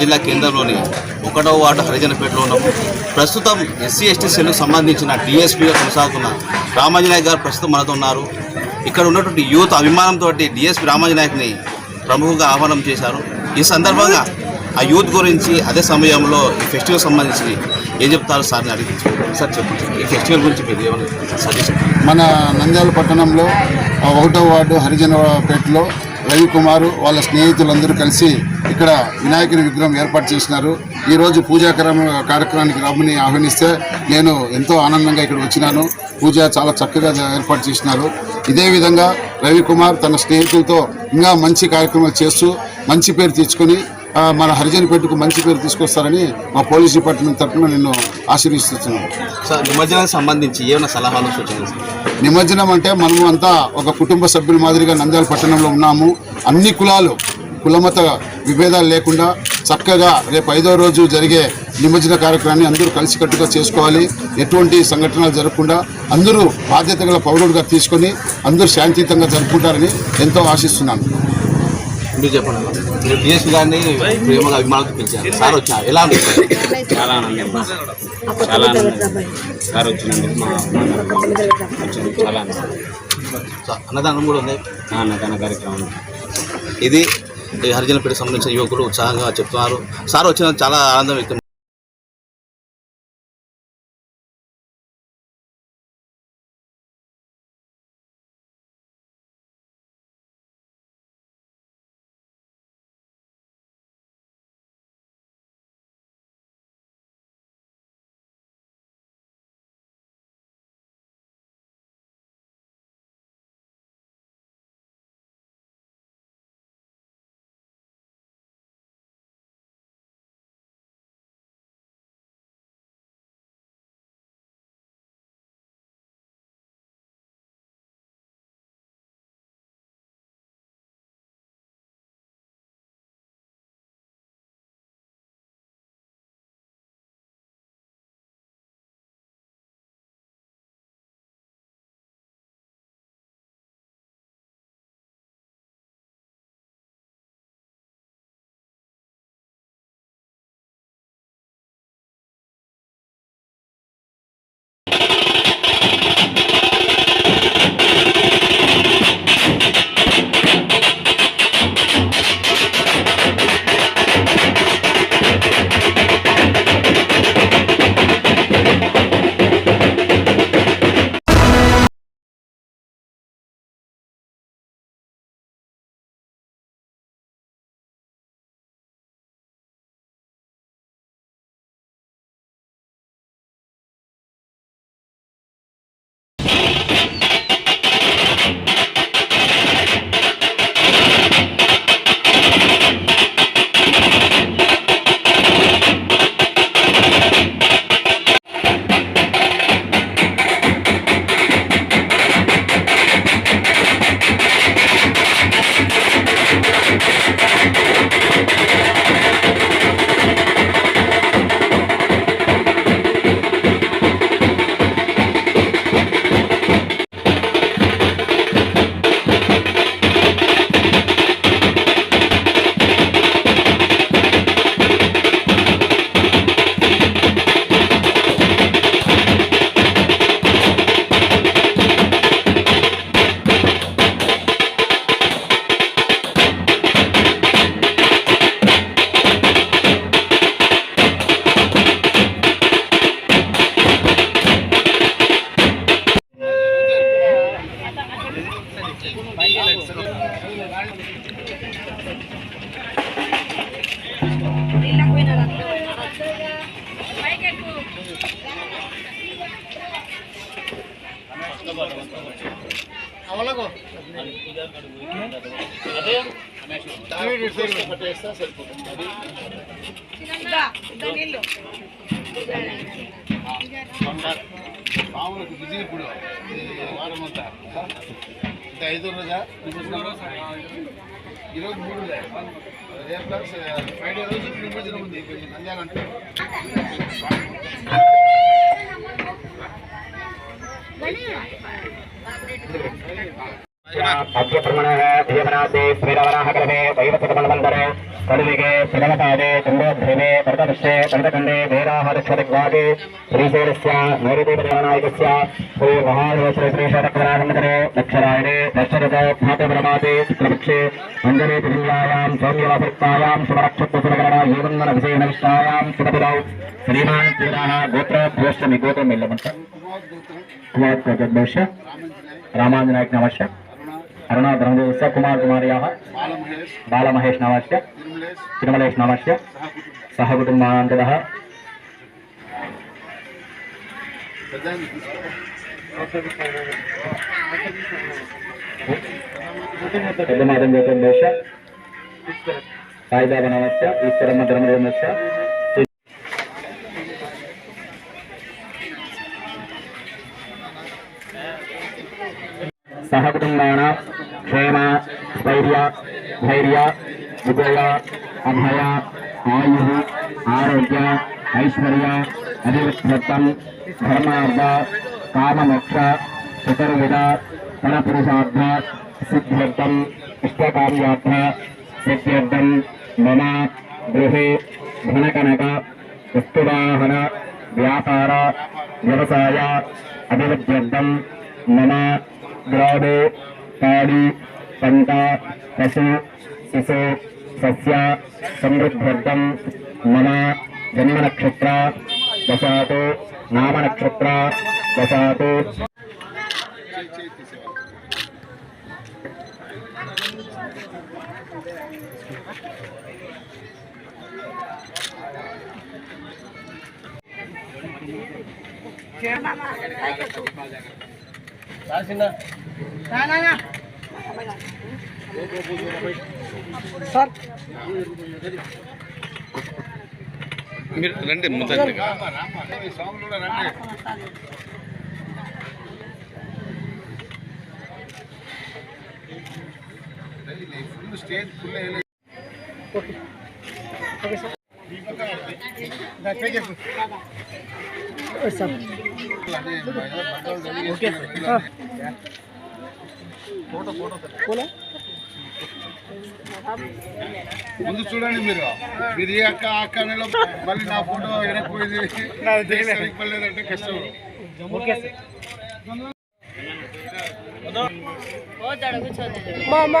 జిల్లా కేంద్రంలోని 1వ వార్డు హరిజనపేటలో ఉన్నాము. ప్రస్తుతం ఎస్సీ ఎస్టీ సెల్కు సంబంధించిన డిఎస్పీగా కొనసాగుతున్న రామాంజనాయక్ గారు ప్రస్తుతం మనతో ఉన్నారు. ఇక్కడ ఉన్నటువంటి యూత్ అభిమానంతో డిఎస్పీ రామాంజనాయక్ని ప్రముఖంగా ఆహ్వానం చేశారు. ఈ సందర్భంగా ఆ యూత్ గురించి అదే సమయంలో ఈ ఫెస్టివల్ సంబంధించి ఏం చెప్తారు సార్ని అడిగి. సార్ చెప్పండి, ఈ ఫెస్టివల్ గురించి మీరు ఏమైనా సజెషన్? మన నంద్యాల పట్టణంలో 1వ వార్డు హరిజనపేటలో రవికుమార్ వాళ్ళ స్నేహితులందరూ కలిసి ఇక్కడ వినాయకుని విగ్రహం ఏర్పాటు చేసినారు. ఈరోజు పూజా కార్యక్రమానికి రమ్మని ఆహ్వానిస్తే నేను ఎంతో ఆనందంగా ఇక్కడ వచ్చినాను. పూజ చాలా చక్కగా ఏర్పాటు చేసినారు. ఇదే విధంగా రవికుమార్ తన స్నేహితులతో ఇంకా మంచి కార్యక్రమాలు చేస్తూ మంచి పేరు తెచ్చుకొని మన హరిజనపేటకు మంచి పేరు తీసుకొస్తారని మా పోలీస్ డిపార్ట్మెంట్ తరఫున నేను ఆశీర్వదిస్తున్నాను. సార్, నిమజ్జనానికి సంబంధించి ఏమైనా సలహాలు సూచనలు? నిమజ్జనం అంటే మనము అంతా ఒక కుటుంబ సభ్యుల మాదిరిగా నంద్యాల పట్టణంలో ఉన్నాము. అన్ని కులమత విభేదాలు లేకుండా చక్కగా రేపు 5వ రోజు జరిగే నిమజ్జన కార్యక్రమాన్ని అందరూ కలిసికట్టుగా చేసుకోవాలి. ఎటువంటి సంఘటనలు జరగకుండా అందరూ బాధ్యత గల పౌరుడుగా తీసుకొని అందరూ శాంతియుతంగా జరుపుకుంటారని ఎంతో ఆశిస్తున్నాను. మీరు చెప్పండి. మీరు డిఎస్పీ గారిని ప్రేమగా అభిమానులకు పిలిచారు. సార్ వచ్చారు, ఎలా అనిపిస్తుంది? చాలా ఆనందం, చాలా ఆనందం. సార్ వచ్చినందుకు చాలా ఆనందం. అన్నదానం కూడా ఉంది, అన్నదాన కార్యక్రమం. ఇది హరిజనపేటకు సంబంధించిన యువకులు ఉత్సాహంగా చెప్తున్నారు. సార్ వచ్చిన చాలా ఆనందం వ్యక్తం. పాములకు బిజీ ఇప్పుడు వారం అంతా 5 రోజా, ఈరోజు 3 రేపు ఫ్రైడే రోజు నిమజ్జనం ఉంది నంద్యాలంటే. అద్య ప్రమణ దేవనాథే శ్రీరవరాహ కలవే వైవస్వత कड़विगे प्रथमपादे चंद्रोध्रुवे भरतपृष्ठे भरतखंडे वेदाहदक्षदिग्वाजे श्रीशैलस्य नैऋतिपदेवनायकस्य श्री महादेवश्रीश्रीशतकरानन्दरे दक्षरायणे दशरथो भातप्रमाते शुक्लपक्षे अञ्जने तिथियायां सौम्यवासक्तायां शुभनक्षत्रसुभकरणा एवन्दनविषेण विष्टायां शुभपदौ श्रीमान् तीराः गोत्रोभ्योश्च निगोत्रमिल्लमन्त कुमारगोत्रभ्योश्च रामाञ्जनायक नमश्च अरुणा धर्मदेवस्य कुमार कुमार्याः बालमहेश नामस्य तिरुमलेश नामस्य सह कुटुम्बानन्तरः పెద్దమాదం గోత్రభ్యోశ్చ సాయిబాబా నామस्य ఈశ్వరమ్మ ధర్మదేవस्य सह कुटुंबाना क्षेम स्थैर्य धैर्य विजय अभय आयु आरोग्य ऐश्वर्य अभिवृद्ध्यर्थम धर्मार्थ काममोक्ष चतुर्विध फलपुरुषार्थ सिद्ध्यर्थम इष्टकार्यार्थ सिद्ध्यर्थम मम गृहे धनकनक वस्तुवाहन व्यापार व्यवसाय अभिवृद्ध्यर्थम मम ग्रामे पाड़ी पंट पशु शिशु सस्य समृद्ध्यर्थम मम जन्म नक्षत्र दशातु नाम नक्षत्र दशातु మీరు రండి ముందు స్టేజ్ ఫుల్ ముందు చూడండి మీరు మీరు ఏ అక్క అక్క నెల మళ్ళీ నా ఫోటో వెనక్కిపోయింది పర్లేదంటే కష్టం. బాబు